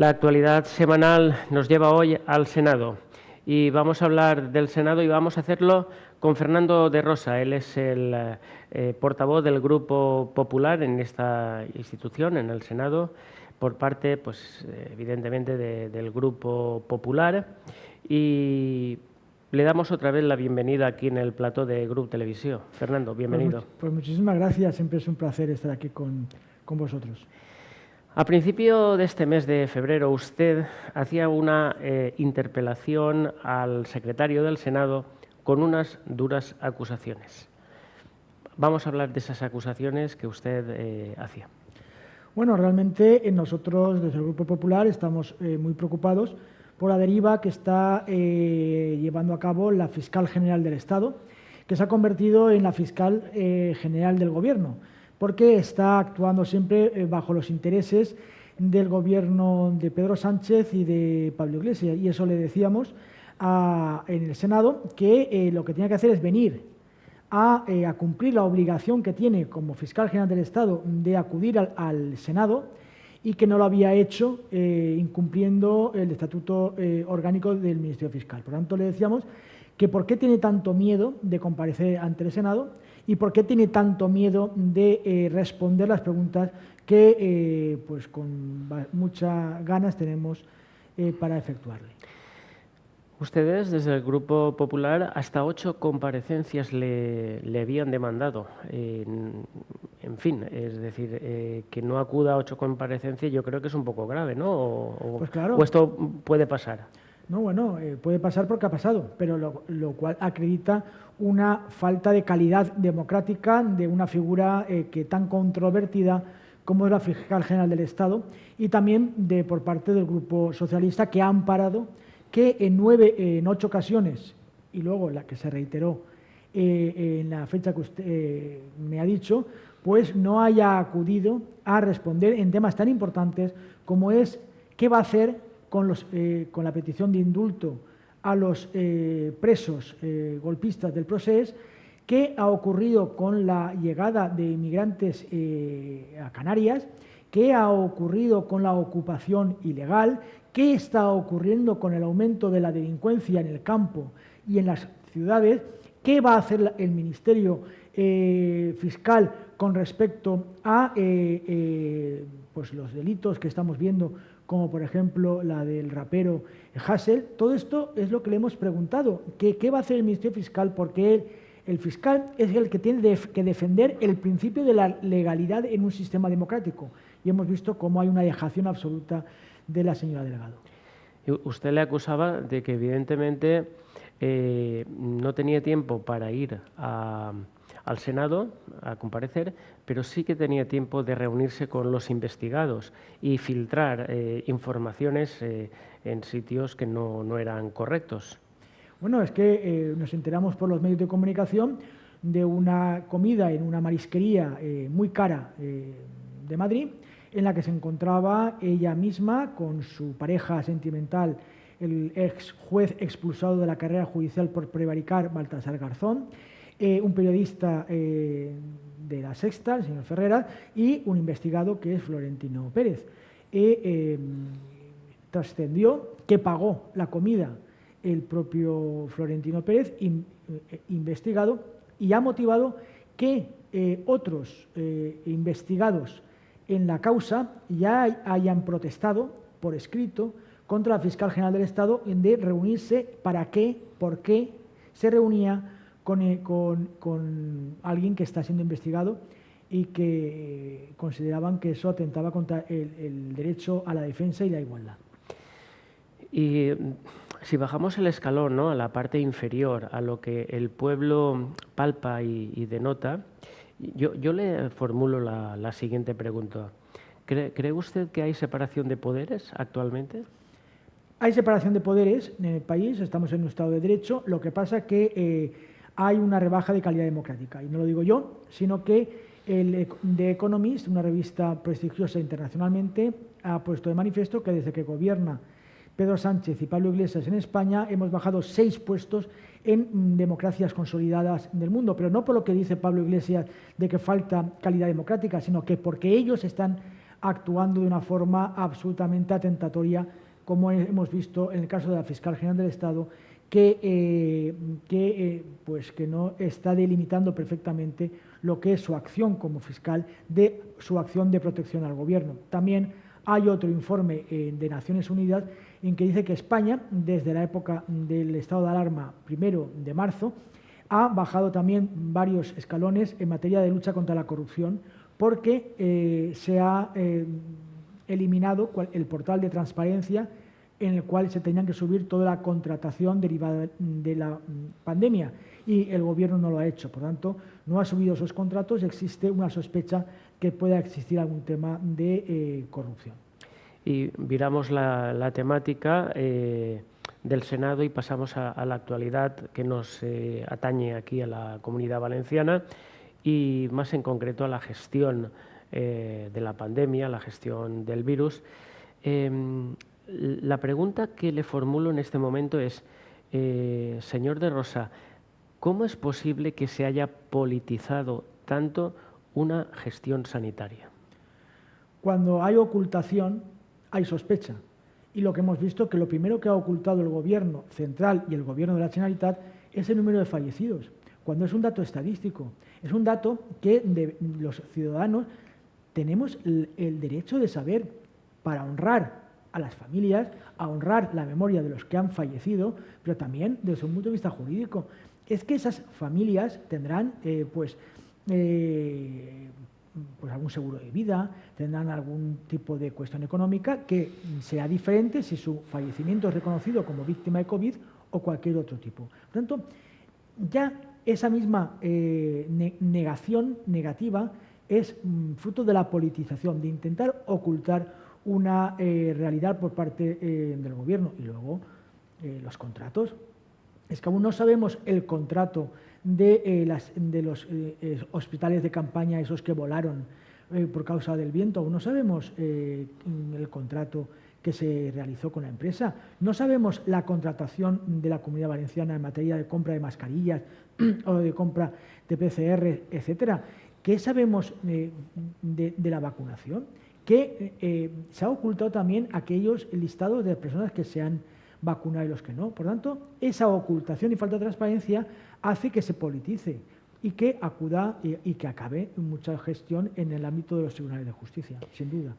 La actualidad semanal nos lleva hoy al Senado y vamos a hablar del Senado y vamos a hacerlo con Fernando de Rosa. Él es el portavoz del Grupo Popular en esta institución, en el Senado, por parte, pues, evidentemente, del Grupo Popular. Y le damos otra vez la bienvenida aquí en el plató de Grup Televisión. Fernando, bienvenido. Pues muchísimas gracias, siempre es un placer estar aquí con vosotros. A principio de este mes de febrero, usted hacía una interpelación al secretario del Senado con unas duras acusaciones. Vamos a hablar de esas acusaciones que usted hacía. Bueno, realmente nosotros desde el Grupo Popular estamos muy preocupados por la deriva que está llevando a cabo la fiscal general del Estado, que se ha convertido en la fiscal general del Gobierno, porque está actuando siempre bajo los intereses del Gobierno de Pedro Sánchez y de Pablo Iglesias. Y eso le decíamos en el Senado, que lo que tenía que hacer es venir a cumplir la obligación que tiene como fiscal general del Estado de acudir al Senado, y que no lo había hecho incumpliendo el estatuto orgánico del Ministerio Fiscal. Por lo tanto, le decíamos que por qué tiene tanto miedo de comparecer ante el Senado y por qué tiene tanto miedo de responder las preguntas que pues con muchas ganas tenemos para efectuarle. Ustedes, desde el Grupo Popular, hasta 8 comparecencias le habían demandado. En fin, es decir, que no acuda a 8 comparecencias, yo creo que es un poco grave, ¿no? Pues claro. ¿O esto puede pasar? No, bueno, puede pasar porque ha pasado, pero lo cual acredita una falta de calidad democrática de una figura que tan controvertida como es la fiscal general del Estado, y también por parte del Grupo Socialista, que ha amparado que en 8 ocasiones, y luego la que se reiteró en la fecha que usted me ha dicho, pues no haya acudido a responder en temas tan importantes como es qué va a hacer con la petición de indulto a los presos golpistas del Procés, qué ha ocurrido con la llegada de inmigrantes a Canarias, qué ha ocurrido con la ocupación ilegal, qué está ocurriendo con el aumento de la delincuencia en el campo y en las ciudades, qué va a hacer el Ministerio Fiscal con respecto a pues los delitos que estamos viendo, como por ejemplo la del rapero Hasél. Todo esto es lo que le hemos preguntado, ¿qué va a hacer el Ministerio Fiscal? Porque el fiscal es el que tiene que defender el principio de la legalidad en un sistema democrático, y hemos visto cómo hay una dejación absoluta de la señora Delgado. Usted le acusaba de que evidentemente no tenía tiempo para ir al Senado a comparecer, pero sí que tenía tiempo de reunirse con los investigados y filtrar informaciones en sitios que no eran correctos. Bueno, es que nos enteramos por los medios de comunicación de una comida en una marisquería muy cara de Madrid, en la que se encontraba ella misma con su pareja sentimental, el ex juez expulsado de la carrera judicial por prevaricar, Baltasar Garzón, un periodista de La Sexta, el señor Ferreras, y un investigado que es Florentino Pérez. Trascendió que pagó la comida el propio Florentino Pérez, investigado, y ha motivado que otros investigados en la causa ya hayan protestado por escrito contra la fiscal general del Estado de reunirse. ¿Para qué? ¿Por qué se reunía con alguien que está siendo investigado y que consideraban que eso atentaba contra el derecho a la defensa y la igualdad? Y si bajamos el escalón, ¿no?, a la parte inferior, a lo que el pueblo palpa y denota, yo le formulo la siguiente pregunta. ¿Cree usted que hay separación de poderes actualmente? Hay separación de poderes en el país, estamos en un Estado de Derecho. Lo que pasa es que hay una rebaja de calidad democrática, y no lo digo yo, sino que The Economist, una revista prestigiosa internacionalmente, ha puesto de manifiesto que desde que gobierna Pedro Sánchez y Pablo Iglesias en España hemos bajado 6 puestos en democracias consolidadas del mundo, pero no por lo que dice Pablo Iglesias de que falta calidad democrática, sino que porque ellos están actuando de una forma absolutamente atentatoria, como hemos visto en el caso de la Fiscal General del Estado, que no está delimitando perfectamente lo que es su acción como fiscal, de su acción de protección al Gobierno. También hay otro informe de Naciones Unidas en que dice que España, desde la época del estado de alarma 1 de marzo, ha bajado también varios escalones en materia de lucha contra la corrupción, porque se ha eliminado el portal de transparencia en el cual se tenían que subir toda la contratación derivada de la pandemia, y el Gobierno no lo ha hecho. Por tanto, no ha subido esos contratos y existe una sospecha que pueda existir algún tema de corrupción. Y viramos la temática del Senado y pasamos a la actualidad que nos atañe aquí a la Comunidad Valenciana, y más en concreto a la gestión de la pandemia, la gestión del virus. La pregunta que le formulo en este momento es, señor de Rosa, ¿cómo es posible que se haya politizado tanto una gestión sanitaria? Cuando hay ocultación, hay sospecha. Y lo que hemos visto es que lo primero que ha ocultado el Gobierno central y el Gobierno de la Generalitat es el número de fallecidos, cuando es un dato estadístico. Es un dato que los ciudadanos tenemos el derecho de saber, para honrar a las familias, a honrar la memoria de los que han fallecido, pero también desde un punto de vista jurídico. Es que esas familias tendrán algún seguro de vida, tendrán algún tipo de cuestión económica que sea diferente si su fallecimiento es reconocido como víctima de COVID o cualquier otro tipo. Por tanto, ya esa misma negación negativa es fruto de la politización, de intentar ocultar una realidad por parte del Gobierno. Y luego los contratos. Es que aún no sabemos el contrato de los hospitales de campaña, esos que volaron por causa del viento. Aún no sabemos el contrato que se realizó con la empresa. No sabemos la contratación de la Comunidad Valenciana en materia de compra de mascarillas o de compra de PCR, etcétera. ¿Qué sabemos de la vacunación? Que se ha ocultado también aquellos listados de personas que se han vacunado y los que no. Por tanto, esa ocultación y falta de transparencia hace que se politice y que acuda y que acabe mucha gestión en el ámbito de los tribunales de justicia, sin duda.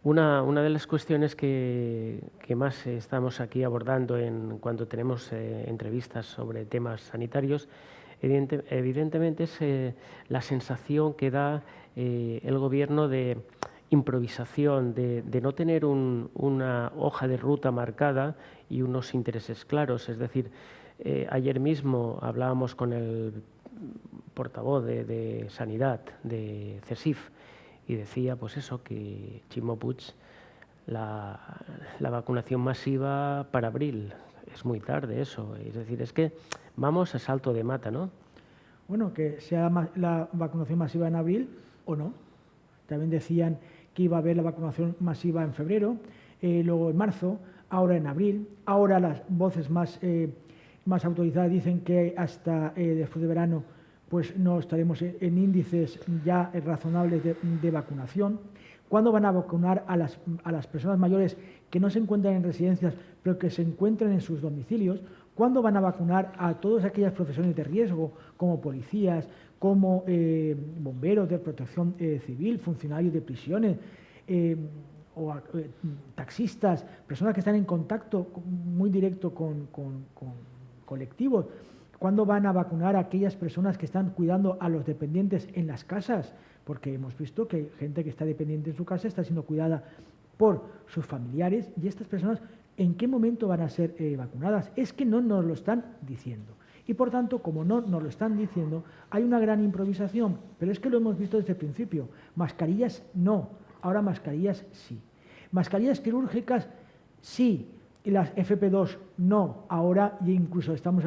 Una de las cuestiones que más estamos aquí abordando cuando tenemos entrevistas sobre temas sanitarios, evidentemente es la sensación que da el Gobierno de improvisación, de no tener una hoja de ruta marcada y unos intereses claros. Es decir, ayer mismo hablábamos con el portavoz de Sanidad, de CESIF, y decía pues eso, que Ximo Puig, la vacunación masiva para abril, es muy tarde eso. Es decir, es que vamos a salto de mata, ¿no? Bueno, que sea la vacunación masiva en abril o no. También decían que iba a haber la vacunación masiva en febrero, luego en marzo, ahora en abril. Ahora las voces más autorizadas dicen que hasta después de verano pues no estaremos en índices ya razonables de vacunación. ¿Cuándo van a vacunar a las personas mayores que no se encuentran en residencias, pero que se encuentran en sus domicilios? ¿Cuándo van a vacunar a todas aquellas profesiones de riesgo, como policías, como bomberos de protección civil, funcionarios de prisiones, taxistas, personas que están en contacto muy directo con colectivos? ¿Cuándo van a vacunar a aquellas personas que están cuidando a los dependientes en las casas? Porque hemos visto que gente que está dependiente en su casa está siendo cuidada por sus familiares, y estas personas, ¿en qué momento van a ser vacunadas? Es que no nos lo están diciendo. Y por tanto, como no nos lo están diciendo, hay una gran improvisación. Pero es que lo hemos visto desde el principio. Mascarillas no, ahora mascarillas sí. Mascarillas quirúrgicas sí. Y las FP2 no, ahora ya incluso estamos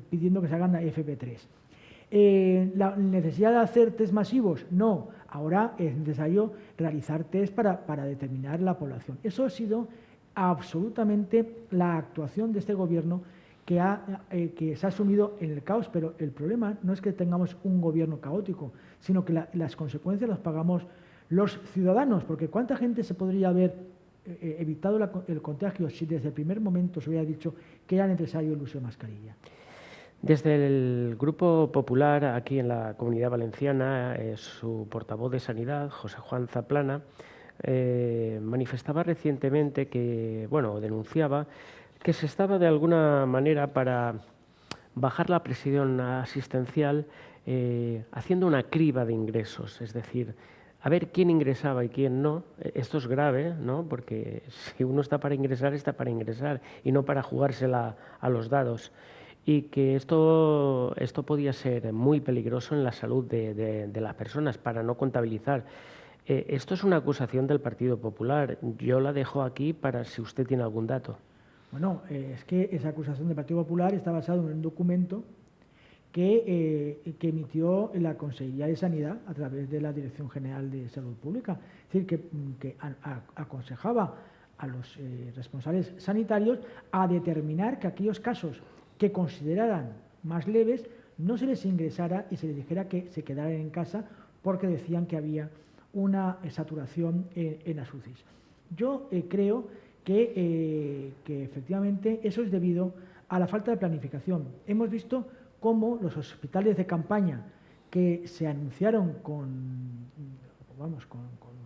pidiendo que se hagan la FP3. La necesidad de hacer test masivos, no, ahora es necesario realizar test para determinar la población. Eso ha sido absolutamente la actuación de este Gobierno, que se ha sumido en el caos, pero el problema no es que tengamos un Gobierno caótico, sino que las consecuencias las pagamos Los ciudadanos, porque ¿cuánta gente se podría haber evitado el contagio si desde el primer momento se hubiera dicho que era necesario el uso de mascarilla? Desde el Grupo Popular, aquí en la Comunidad Valenciana, su portavoz de Sanidad, José Juan Zaplana, manifestaba recientemente que, bueno, denunciaba que se estaba de alguna manera para bajar la presión asistencial haciendo una criba de ingresos, es decir, a ver quién ingresaba y quién no. Esto es grave, ¿no? Porque si uno está para ingresar y no para jugársela a los dados. Y que esto podía ser muy peligroso en la salud de las personas, para no contabilizar. Esto es una acusación del Partido Popular. Yo la dejo aquí para si usted tiene algún dato. Bueno, es que esa acusación del Partido Popular está basada en un documento que emitió la Consejería de Sanidad a través de la Dirección General de Salud Pública. Es decir, que aconsejaba a los responsables sanitarios a determinar que aquellos casos que consideraran más leves no se les ingresara y se les dijera que se quedaran en casa porque decían que había una saturación en las UCIs. Yo creo que efectivamente eso es debido a la falta de planificación. Hemos visto cómo los hospitales de campaña que se anunciaron con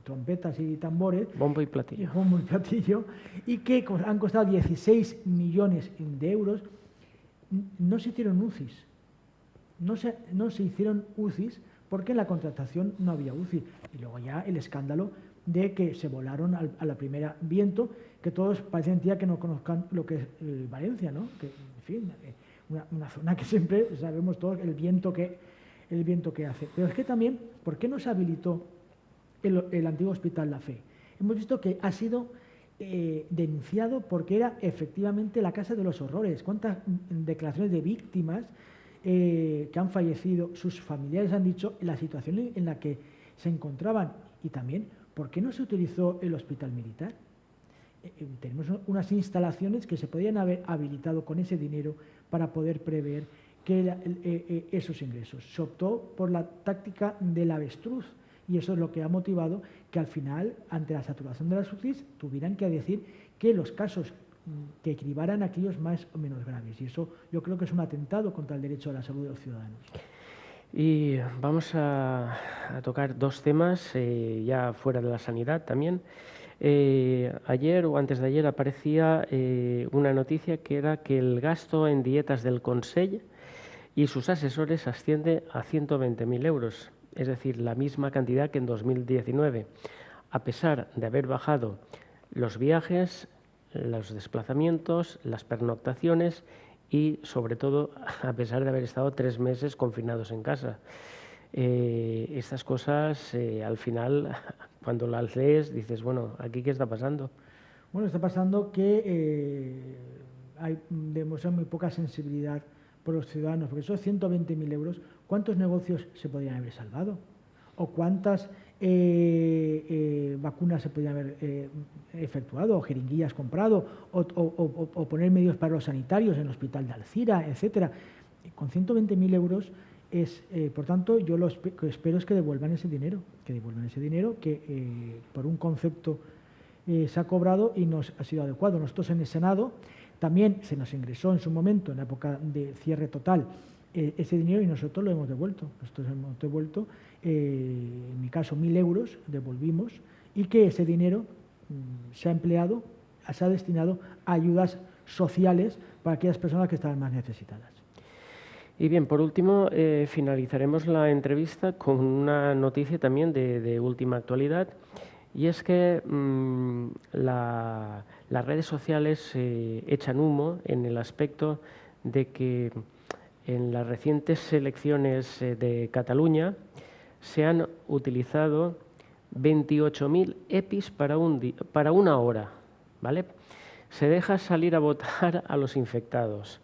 trompetas y tambores, bombo y platillo, y que han costado 16 millones de euros, no se hicieron UCIs. No se hicieron UCIs porque en la contratación no había UCI. Y luego ya el escándalo de que se volaron a la primera viento, que todos parecen ya que no conozcan lo que es Valencia, ¿no? Que, en fin, una zona que siempre sabemos todos el viento que hace. Pero es que también, ¿por qué no se habilitó el antiguo Hospital La Fe? Hemos visto que ha sido denunciado porque era efectivamente la casa de los horrores. ¿Cuántas declaraciones de víctimas que han fallecido, sus familiares han dicho la situación en la que se encontraban? Y también, ¿por qué no se utilizó el hospital militar? Tenemos unas instalaciones que se podían haber habilitado con ese dinero para poder prever esos ingresos. Se optó por la táctica del avestruz y eso es lo que ha motivado que al final, ante la saturación de las UCIs, tuvieran que decir que los casos que cribaran aquellos más o menos graves. Y eso yo creo que es un atentado contra el derecho a la salud de los ciudadanos. Y vamos a tocar dos temas ya fuera de la sanidad también. Ayer o antes de ayer aparecía una noticia que era que el gasto en dietas del Consell y sus asesores asciende a 120.000 euros, es decir, la misma cantidad que en 2019, a pesar de haber bajado los viajes, los desplazamientos, las pernoctaciones y, sobre todo, a pesar de haber estado 3 meses confinados en casa. Estas cosas, al final, cuando las lees, dices, bueno, ¿aquí qué está pasando? Bueno, está pasando que demuestra muy poca sensibilidad por los ciudadanos, porque esos 120.000 euros, ¿cuántos negocios se podrían haber salvado? ¿O cuántas vacunas se podrían haber efectuado, o jeringuillas comprado, o poner medios para los sanitarios en el hospital de Alcira, etcétera? Con 120.000 euros por tanto, yo lo que espero es que devuelvan ese dinero, que por un concepto se ha cobrado y no ha sido adecuado. Nosotros en el Senado también se nos ingresó en su momento, en la época de cierre total, ese dinero y nosotros lo hemos devuelto. Nosotros hemos devuelto, en mi caso, 1.000 euros, devolvimos, y que ese dinero se ha empleado, se ha destinado a ayudas sociales para aquellas personas que estaban más necesitadas. Y bien, por último, finalizaremos la entrevista con una noticia también de última actualidad, y es que las redes sociales echan humo en el aspecto de que en las recientes elecciones de Cataluña se han utilizado 28.000 EPIs para una hora, ¿vale? Se deja salir a votar a los infectados.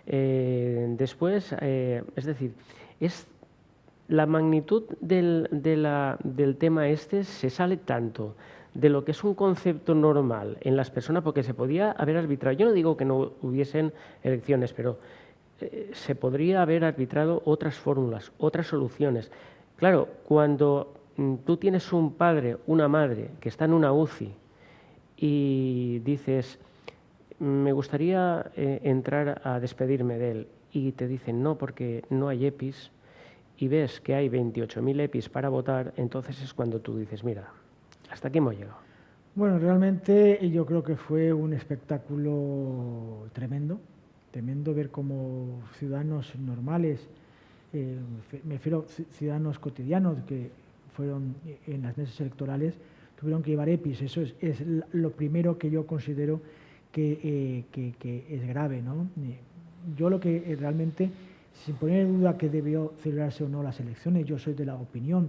Después, es decir, es la magnitud del tema este, se sale tanto de lo que es un concepto normal en las personas, porque se podía haber arbitrado. Yo no digo que no hubiesen elecciones, pero se podría haber arbitrado otras fórmulas, otras soluciones. Claro, cuando tú tienes un padre, una madre que está en una UCI y dices, me gustaría entrar a despedirme de él, y te dicen no porque no hay EPIs, y ves que hay 28.000 EPIs para votar, entonces es cuando tú dices, mira, hasta aquí hemos llegado. Bueno, realmente yo creo que fue un espectáculo tremendo, tremendo ver cómo ciudadanos normales, me refiero a ciudadanos cotidianos que fueron en las mesas electorales, tuvieron que llevar EPIs. Eso es lo primero que yo considero que es grave, ¿no? Yo lo que realmente, sin poner en duda que debió celebrarse o no las elecciones, yo soy de la opinión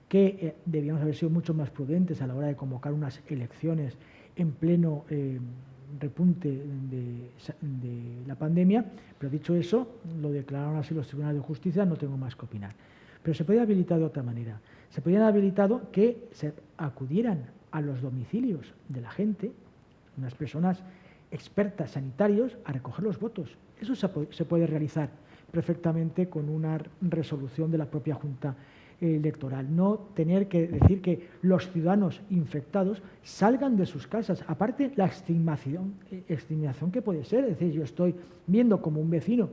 que debíamos haber sido mucho más prudentes a la hora de convocar unas elecciones en pleno repunte de la pandemia, pero dicho eso, lo declararon así los tribunales de justicia, no tengo más que opinar. Pero se podía habilitar de otra manera. Se podían haber habilitado que se acudieran a los domicilios de la gente, unas personas expertas sanitarios, a recoger los votos. Eso se puede realizar perfectamente con una resolución de la propia Junta Electoral. No tener que decir que los ciudadanos infectados salgan de sus casas. Aparte, la estigmación que puede ser. Es decir, yo estoy viendo como un vecino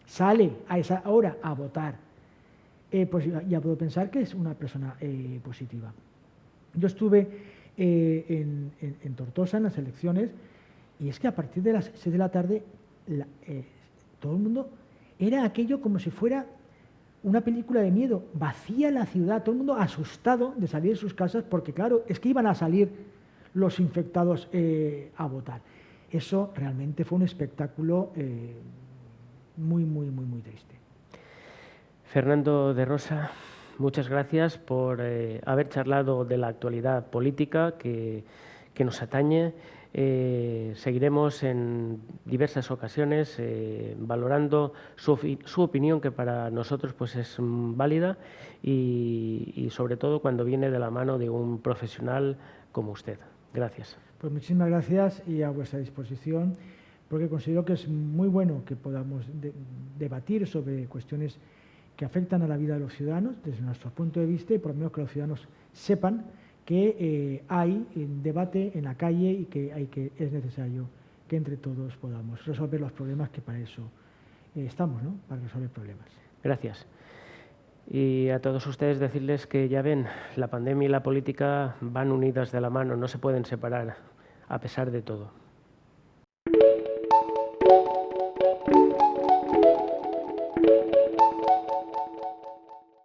sale a esa hora a votar, pues ya puedo pensar que es una persona positiva. Yo estuve en Tortosa en las elecciones, y es que a partir de las 6 de la tarde todo el mundo era aquello como si fuera una película de miedo, vacía la ciudad, todo el mundo asustado de salir de sus casas porque, claro, es que iban a salir los infectados a votar. Eso realmente fue un espectáculo muy, muy, muy, muy triste. Fernando de Rosa, muchas gracias por haber charlado de la actualidad política que nos atañe. Seguiremos en diversas ocasiones valorando su opinión, que para nosotros pues es válida, y sobre todo cuando viene de la mano de un profesional como usted. Gracias. Pues muchísimas gracias y a vuestra disposición, porque considero que es muy bueno que podamos debatir sobre cuestiones que afectan a la vida de los ciudadanos desde nuestro punto de vista, y por lo menos que los ciudadanos sepan que hay debate en la calle y que es necesario que entre todos podamos resolver los problemas, que para eso estamos, ¿no? Para resolver problemas. Gracias. Y a todos ustedes decirles que ya ven, la pandemia y la política van unidas de la mano, no se pueden separar a pesar de todo.